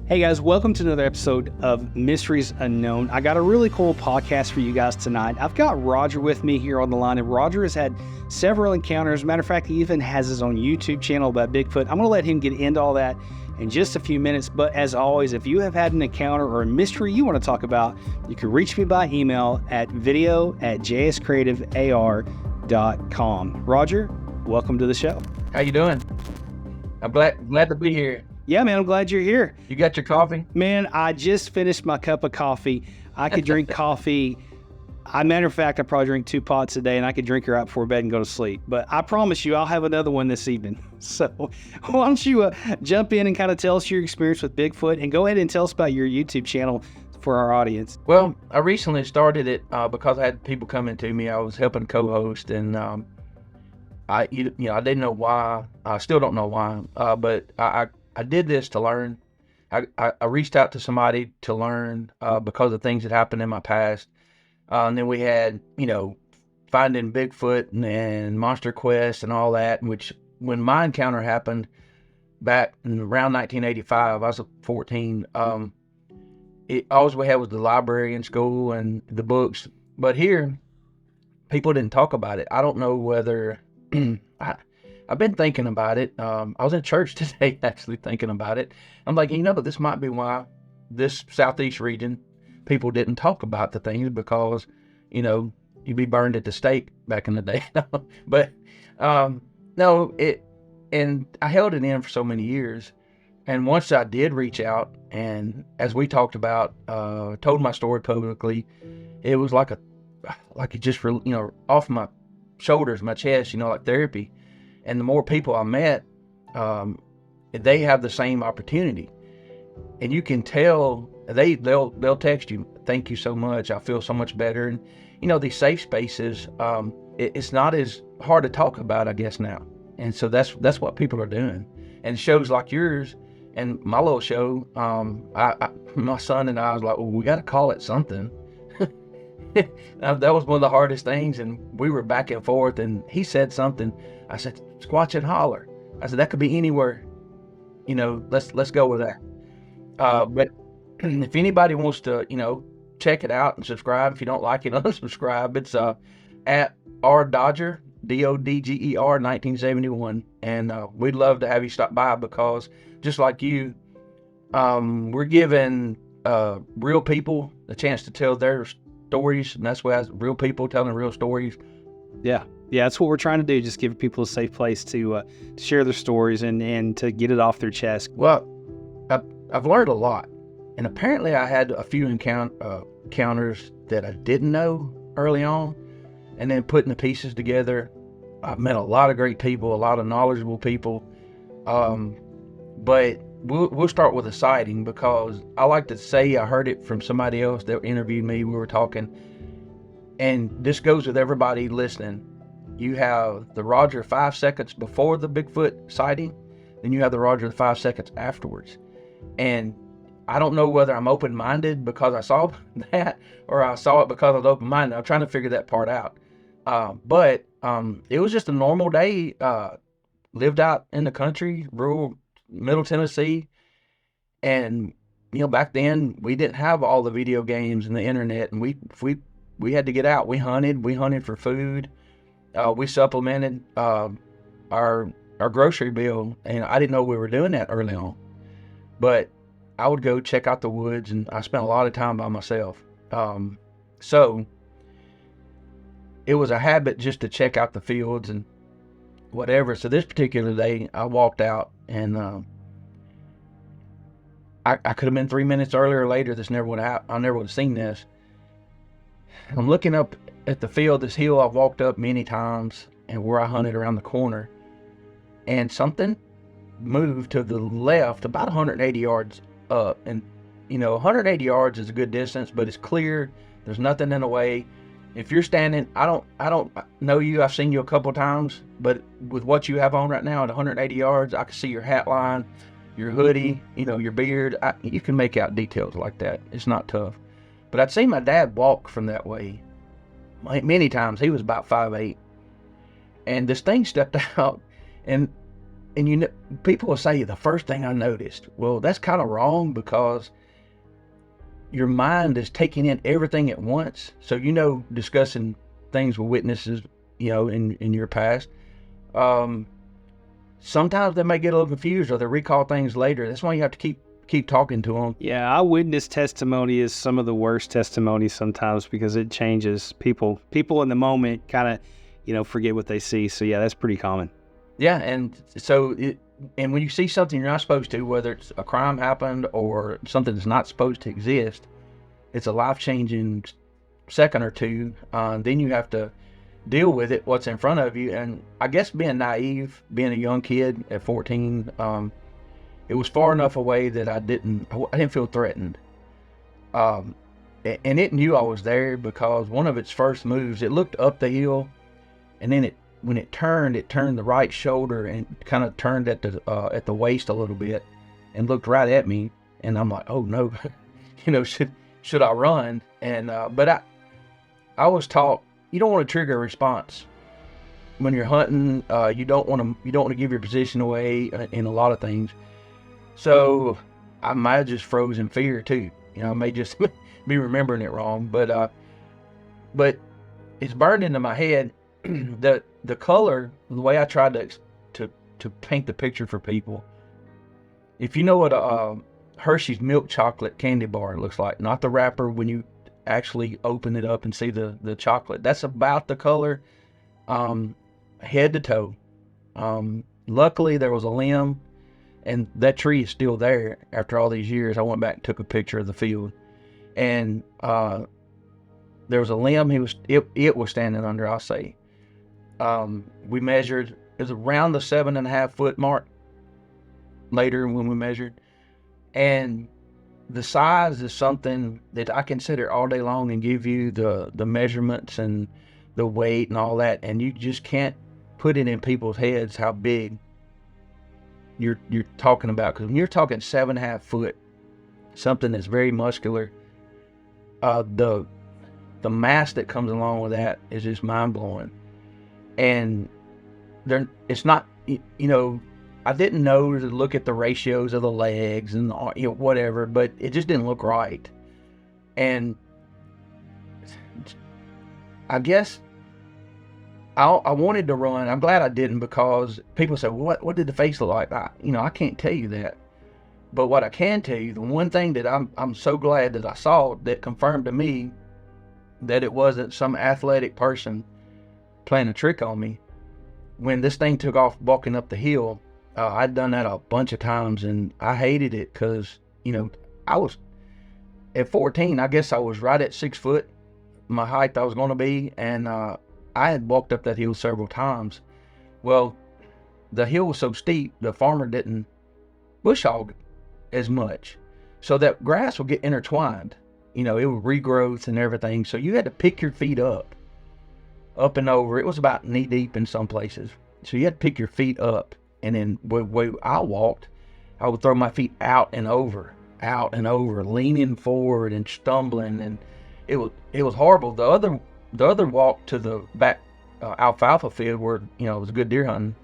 Hey guys, welcome to another episode of Mysteries Unknown. I got a really cool podcast for you guys tonight. I've got Roger with me here on the line, and Roger has had several encounters. Matter of fact, he even has his own YouTube channel about Bigfoot. I'm going to let him get into all that in just a few minutes, but as always, if you have had an encounter or a mystery you want to talk about, you can reach me by email at video@jscreativear.com. Roger, welcome to the show. How you doing? I'm glad to be here. Yeah, man, I'm glad you're here. You got your coffee? Man, I just finished my cup of coffee. I could drink coffee. Matter of fact, I probably drink 2 pots a day, and I could drink her out before bed and go to sleep. But I promise you, I'll have another one this evening. So why don't you jump in and kind of tell us your experience with Bigfoot, and go ahead and tell us about your YouTube channel for our audience. Well, I recently started it because I had people coming to me. I was helping co-host, and I didn't know why. I still don't know why, but I did this to learn. I reached out to somebody to learn because of things that happened in my past. And then we had, finding Bigfoot and Monster Quest and all that, which when my encounter happened back in around 1985, I was 14. All we had was the library in school and the books. But here, people didn't talk about it. I don't know whether... I've been thinking about it. I was in church today actually thinking about it. I'm like, this might be why this southeast region people didn't talk about the things, because, you'd be burned at the stake back in the day. But no, and I held it in for so many years. And once I did reach out, and as we talked about, told my story publicly, it was like it just, off my shoulders, my chest, like therapy. And the more people I met, they have the same opportunity, and you can tell they'll text you, "Thank you so much. I feel so much better." And these safe spaces, it's not as hard to talk about, I guess, now. And so that's what people are doing. And shows like yours and my little show, my son and I was like, well, we got to call it something. That was one of the hardest things, and we were back and forth, and he said something. I said, Squatchin Haller. I said, that could be anywhere. Let's go with that. But if anybody wants to, check it out and subscribe, if you don't like it, unsubscribe. It's at rdodger, DODGER 1971. And we'd love to have you stop by, because just like you, we're giving real people a chance to tell their stories, and that's why real people telling real stories. Yeah, that's what we're trying to do. Just give people a safe place to share their stories and to get it off their chest. Well, I've learned a lot, and apparently I had a few encounters that I didn't know early on, and then putting the pieces together, I've met a lot of great people, a lot of knowledgeable people. But we'll start with a sighting, because I like to say I heard it from somebody else that interviewed me. We were talking, and this goes with everybody listening. You have the Roger 5 seconds before the Bigfoot sighting, then you have the Roger 5 seconds afterwards. And I don't know whether I'm open-minded because I saw that, or I saw it because I was open-minded. I'm trying to figure that part out. But it was just a normal day. Lived out in the country, rural Middle Tennessee, and back then we didn't have all the video games and the internet, and we had to get out. We hunted for food. We supplemented our grocery bill, and I didn't know we were doing that early on. But I would go check out the woods, and I spent a lot of time by myself. So it was a habit just to check out the fields and whatever. So this particular day, I walked out, and I could have been 3 minutes earlier or later. This never would have. I never would have seen this. I'm looking up at the field, this hill I've walked up many times, and where I hunted around the corner, and something moved to the left about 180 yards up. And 180 yards is a good distance, but it's clear. There's nothing in the way. If you're standing, I don't know you. I've seen you a couple times, but with what you have on right now at 180 yards, I can see your hat line, your hoodie, your beard. You can make out details like that. It's not tough. But I'd seen my dad walk from that way many times. He was about 5'8", and this thing stepped out, and and people will say the first thing I noticed. Well, that's kind of wrong, because your mind is taking in everything at once. So, discussing things with witnesses, in your past, sometimes they may get a little confused, or they recall things later. That's why you have to keep talking to them. Yeah, eyewitness testimony is some of the worst testimonies sometimes, because it changes people. People in the moment kind of, forget what they see. So yeah, that's pretty common. Yeah, and so and when you see something you're not supposed to, whether it's a crime happened or something that's not supposed to exist, it's a life-changing second or two. Then you have to deal with it, what's in front of you. And I guess being naive, being a young kid at 14, it was far enough away that I didn't feel threatened. And it knew I was there, because one of its first moves, it looked up the hill, and then when it turned the right shoulder and kind of turned at the waist a little bit and looked right at me. And I'm like, oh no, should I run? And but I was taught, you don't want to trigger a response when you're hunting. You don't want to give your position away in a lot of things. So I might have just froze in fear too. I may just be remembering it wrong, but it's burned into my head. The color, the way I tried to paint the picture for people. If you know what a Hershey's milk chocolate candy bar looks like, not the wrapper when you actually open it up and see the chocolate, that's about the color, head to toe. Luckily there was a limb, and that tree is still there after all these years. I went back and took a picture of the field, and there was a limb it was standing under, I'll say. We measured, it was around the 7.5 foot mark later when we measured. And the size is something that I can sit here all day long and give you the measurements and the weight and all that. And you just can't put it in people's heads how big you're talking about. Because when you're talking 7.5 foot, something that's very muscular, the mass that comes along with that is just mind blowing. And it's not, I didn't know to look at the ratios of the legs and whatever, but it just didn't look right. And I guess I wanted to run. I'm glad I didn't, because people say, well, what did the face look like? I can't tell you that. But what I can tell you, the one thing that I'm so glad that I saw that confirmed to me that it wasn't some athletic person playing a trick on me. When this thing took off walking up the hill, I'd done that a bunch of times, and I hated it because, I was at 14, I guess I was right at 6 foot, my height I was going to be, and I had walked up that hill several times. Well, the hill was so steep, the farmer didn't bush hog as much, so that grass would get intertwined. It would regrowth and everything, so you had to pick your feet up and over. It was about knee deep in some places, so you had to pick your feet up. And then where I walked, I would throw my feet out and over, leaning forward and stumbling, and it was horrible. The other walk to the back alfalfa field where it was good deer hunting,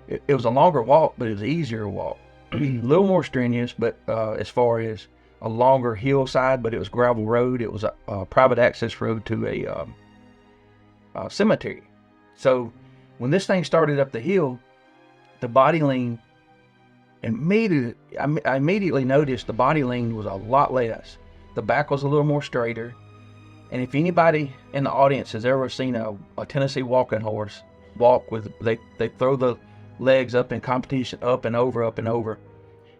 it was a longer walk, but it was an easier walk. A little more strenuous, but as far as a longer hillside, but it was gravel road. It was a private access road to a cemetery. So when this thing started up the hill, the body lean, I immediately noticed the body lean was a lot less. The back was a little more straighter. And if anybody in the audience has ever seen a Tennessee walking horse walk with, they throw the legs up in competition, up and over.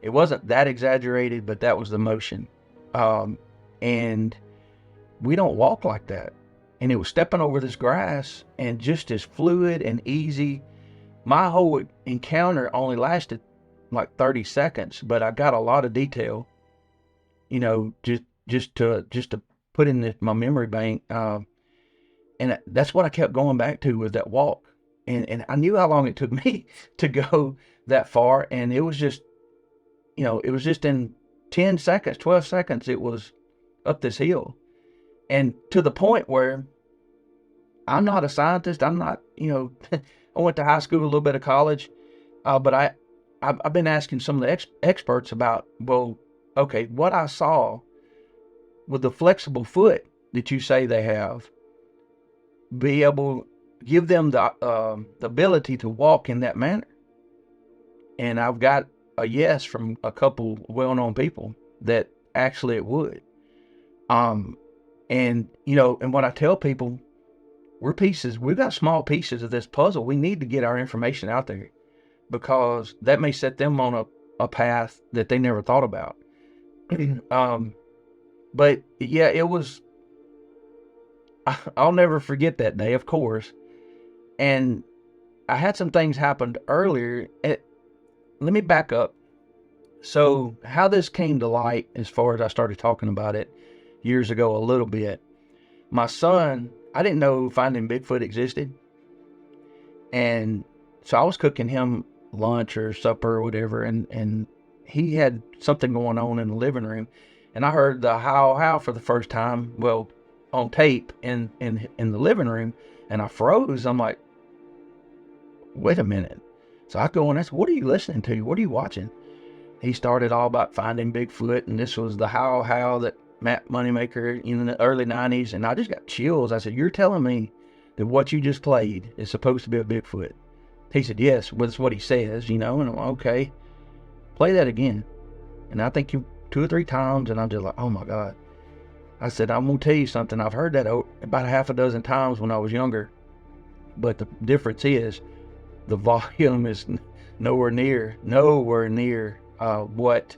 It wasn't that exaggerated, but that was the motion. And we don't walk like that. And it was stepping over this grass and just as fluid and easy. My whole encounter only lasted like 30 seconds, but I got a lot of detail, just to put in my memory bank. And that's what I kept going back to, was that walk. And I knew how long it took me to go that far. And it was just, it was just in 10 seconds, 12 seconds, it was up this hill. And to the point where I'm not a scientist. I'm not, I went to high school, a little bit of college, but I've been asking some of the experts about, well, okay, what I saw with the flexible foot that you say they have, be able give them the ability to walk in that manner. And I've got a yes from a couple well-known people that actually it would. And and what I tell people, we've got small pieces of this puzzle. We need to get our information out there, because that may set them on a path that they never thought about. But yeah, it was, I'll never forget that day, of course. And I had some things happened earlier. Let me back up. So how this came to light, as far as I started talking about it years ago a little bit, my son, I didn't know Finding Bigfoot existed. And so I was cooking him lunch or supper or whatever, and he had something going on in the living room. And I heard the howl for the first time, well, on tape in the living room, and I froze. I'm like, wait a minute. So I go and I said, what are you listening to? What are you watching? He started all about Finding Bigfoot, and this was the howl that Matt Moneymaker in the early 90s, and I just got chills. I said, you're telling me that what you just played is supposed to be a Bigfoot? He said, yes, well, that's what he says, and I'm like, okay, play that again. And I think you 2 or 3 times, and I'm just like, oh my God. I said, I'm going to tell you something. I've heard that about 6 times when I was younger, but the difference is the volume is nowhere near what,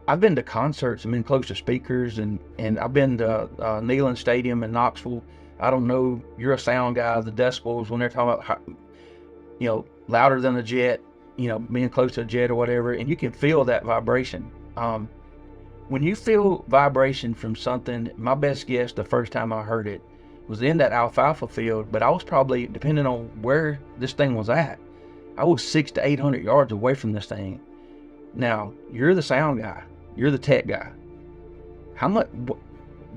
I've been to concerts, I've been close to speakers, and I've been to Neyland Stadium in Knoxville. I don't know, you're a sound guy, the decibels, when they're talking about, louder than a jet, being close to a jet or whatever, and you can feel that vibration. When you feel vibration from something, my best guess the first time I heard it was in that alfalfa field, but I was probably, depending on where this thing was at, I was 600 to 800 yards away from this thing. Now, you're the sound guy, you're the tech guy.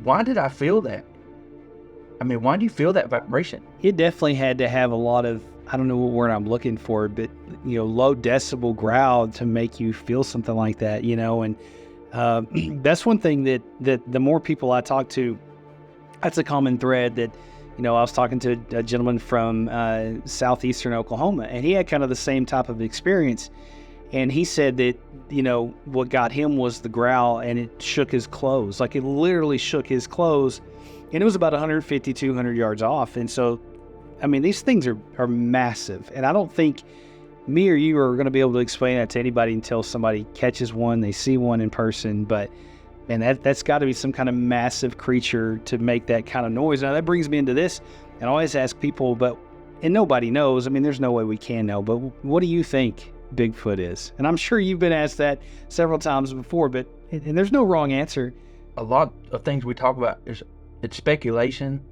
Why did I feel that? I mean, why do you feel that vibration? It definitely had to have a lot of, I don't know what word I'm looking for, but, low decibel growl to make you feel something like that, and that's one thing that the more people I talk to, that's a common thread that, I was talking to a gentleman from southeastern Oklahoma, and he had kind of the same type of experience. And he said that, what got him was the growl, and it shook his clothes. Like, it literally shook his clothes, and it was about 150, 200 yards off. And so, I mean, these things are massive. And I don't think me or you are going to be able to explain that to anybody until somebody catches one, they see one in person. But, man, that's got to be some kind of massive creature to make that kind of noise. Now, that brings me into this, and I always ask people, and nobody knows. I mean, there's no way we can know, but what do you think Bigfoot is? And I'm sure you've been asked that several times before, and there's no wrong answer. A lot of things we talk about, it's speculation,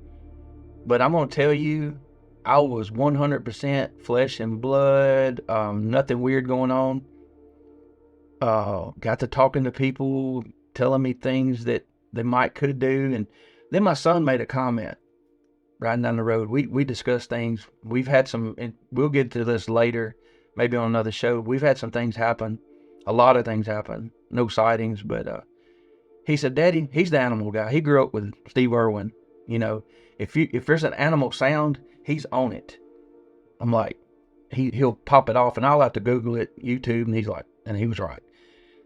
but I'm going to tell you, I was 100% flesh and blood, nothing weird going on. Got to talking to people, telling me things that they could do. And then my son made a comment riding down the road. We discussed things. We've had some, and we'll get to this later, maybe on another show. We've had some things happen. A lot of things happen. No sightings, but he said, Daddy, he's the animal guy. He grew up with Steve Irwin. If there's an animal sound, he's on it. I'm like, he'll pop it off, and I'll have to Google it, YouTube, and he was right.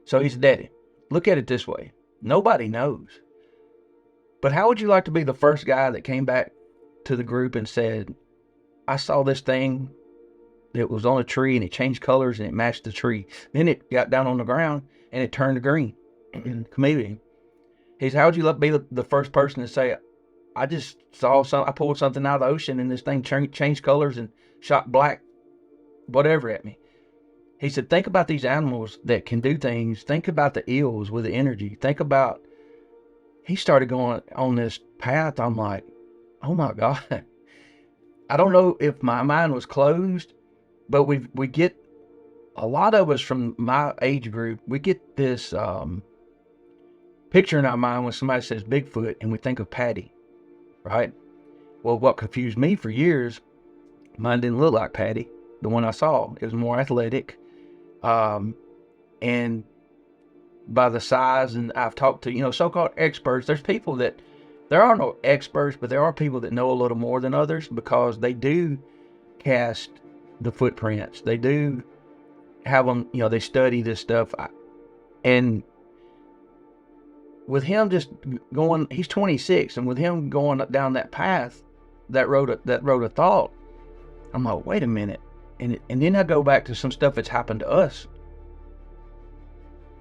So he said, Daddy, look at it this way. Nobody knows. But how would you like to be the first guy that came back to the group and said, I saw this thing that was on a tree, and it changed colors, and it matched the tree. Then it got down on the ground, and it turned to green. Chameleon. He said, how would you like to be the first person to say, I just saw I pulled something out of the ocean, and this thing changed colors and shot black whatever at me. He said, think about these animals that can do things. Think about the eels with the energy. He started going on this path. I'm like, oh my God. I don't know if my mind was closed, but we get, a lot of us from my age group, we get this picture in our mind when somebody says Bigfoot, and we think of Patty, right? Well, what confused me for years, mine didn't look like Patty, the one I saw. It was more athletic. And by the size, and I've talked to, so-called experts. There's people that, there are no experts, but there are people that know a little more than others, because they do cast the footprints. They do have them, they study this stuff. And with him just going, he's 26, and with him going down that path, that road of thought, I'm like, wait a minute. And then I go back to some stuff that's happened to us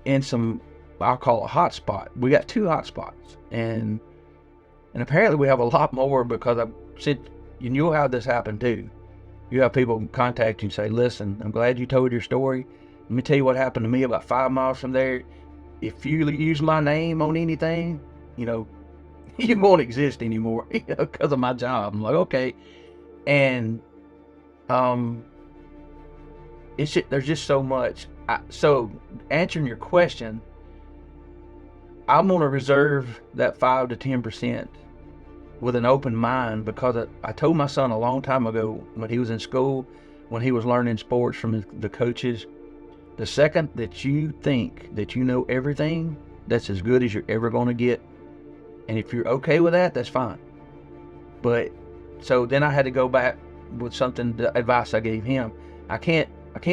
in some, I'll call it a hot spot. We got 2 hot spots, and apparently we have a lot more, because I said, and you'll have this happen too. You have people contact you and say, listen, I'm glad you told your story. Let me tell you what happened to me about 5 miles from there. If you use my name on anything, you won't exist anymore, because of my job. I'm like, okay. And there's just so much. So answering your question, I'm going to reserve that 5 to 10% with an open mind, because I told my son a long time ago, when he was in school, when he was learning sports from the coaches, the second that you think that you know everything, that's as good as you're ever going to get. And if you're okay with that, that's fine. But so then I had to go back with something, the advice I gave him. I can't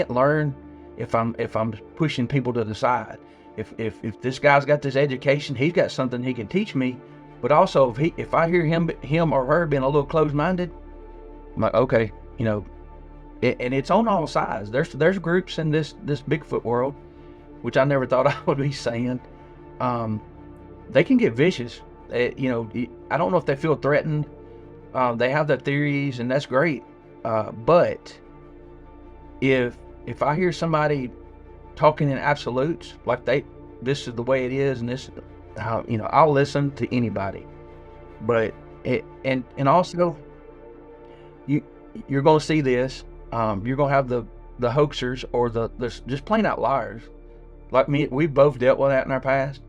learn if I'm pushing people to the side. If this guy's got this education, he's got something he can teach me. But also, if I hear him or her being a little closed-minded, I'm like, okay, and it's on all sides. There's groups in this Bigfoot world, which I never thought I would be saying. They can get vicious. I don't know if they feel threatened. They have their theories, and that's great. But if I hear somebody talking in absolutes, like this is the way it is, and this, I'll listen to anybody. But and also, you're going to see this. You're going to have the hoaxers, or the just plain out liars. Like me, we've both dealt with that in our past,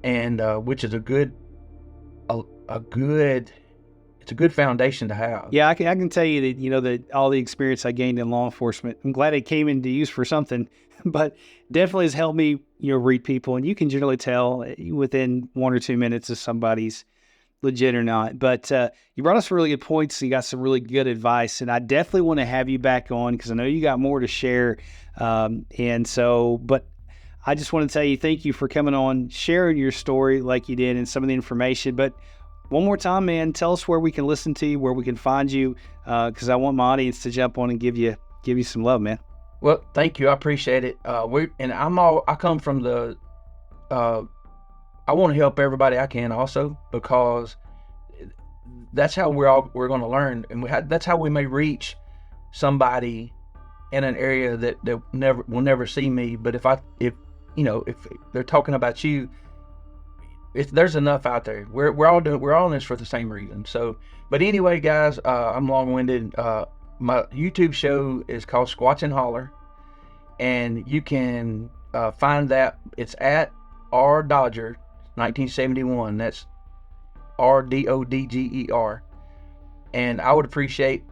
and which is a good foundation to have. Yeah, I can tell you that, that all the experience I gained in law enforcement, I'm glad it came into use for something, but definitely has helped me, read people, and you can generally tell within 1 or 2 minutes if somebody's legit or not. But you brought us some really good points. You got some really good advice, and I definitely want to have you back on, because I know you got more to share. But I just want to tell you, thank you for coming on, sharing your story like you did, and some of the information. But one more time, man, tell us where we can listen to you, where we can find you, because I want my audience to jump on and give you some love, man. Well, thank you. I appreciate it. I come from the, I want to help everybody I can also, because that's how we're going to learn. And that's how we may reach somebody in an area that will never see me. But if they're talking about you, there's enough out there. We're all in this for the same reason. So, but anyway, guys, I'm long-winded. My YouTube show is called Squatchin Haller, and you can find that. It's at R Dodger 1971. That's RDODGER. And I would appreciate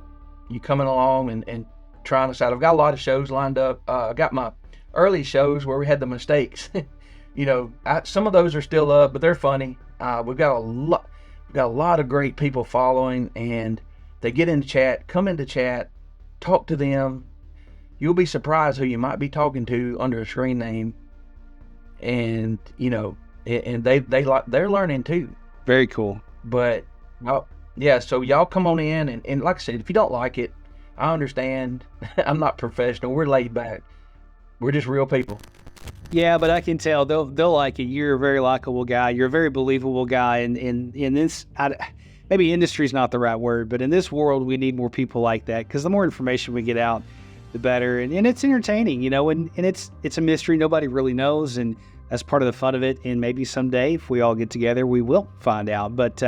you coming along and trying us out. I've got a lot of shows lined up. I got my early shows where we had the mistakes. Some of those are still up, but they're funny. We've got a lot of great people following, and they get into chat, come into chat, talk to them. You'll be surprised who you might be talking to under a screen name, and and they're learning too. Very cool. But yeah, so y'all come on in, and like I said, if you don't like it, I understand. I'm not professional. We're laid back. We're just real people. Yeah, but I can tell they'll like it. You're a very likable guy. You're a very believable guy. And in this, maybe industry is not the right word, but in this world, we need more people like that, because the more information we get out, the better. And it's entertaining, and it's a mystery nobody really knows, and that's part of the fun of it. And maybe someday, if we all get together, we will find out. But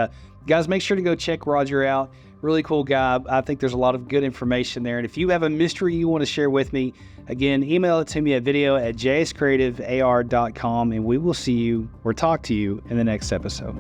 guys, make sure to go check Roger out. Really cool guy. I think there's a lot of good information there. And if you have a mystery you want to share with me, again, email it to me at video@jscreativear.com, and we will see you or talk to you in the next episode.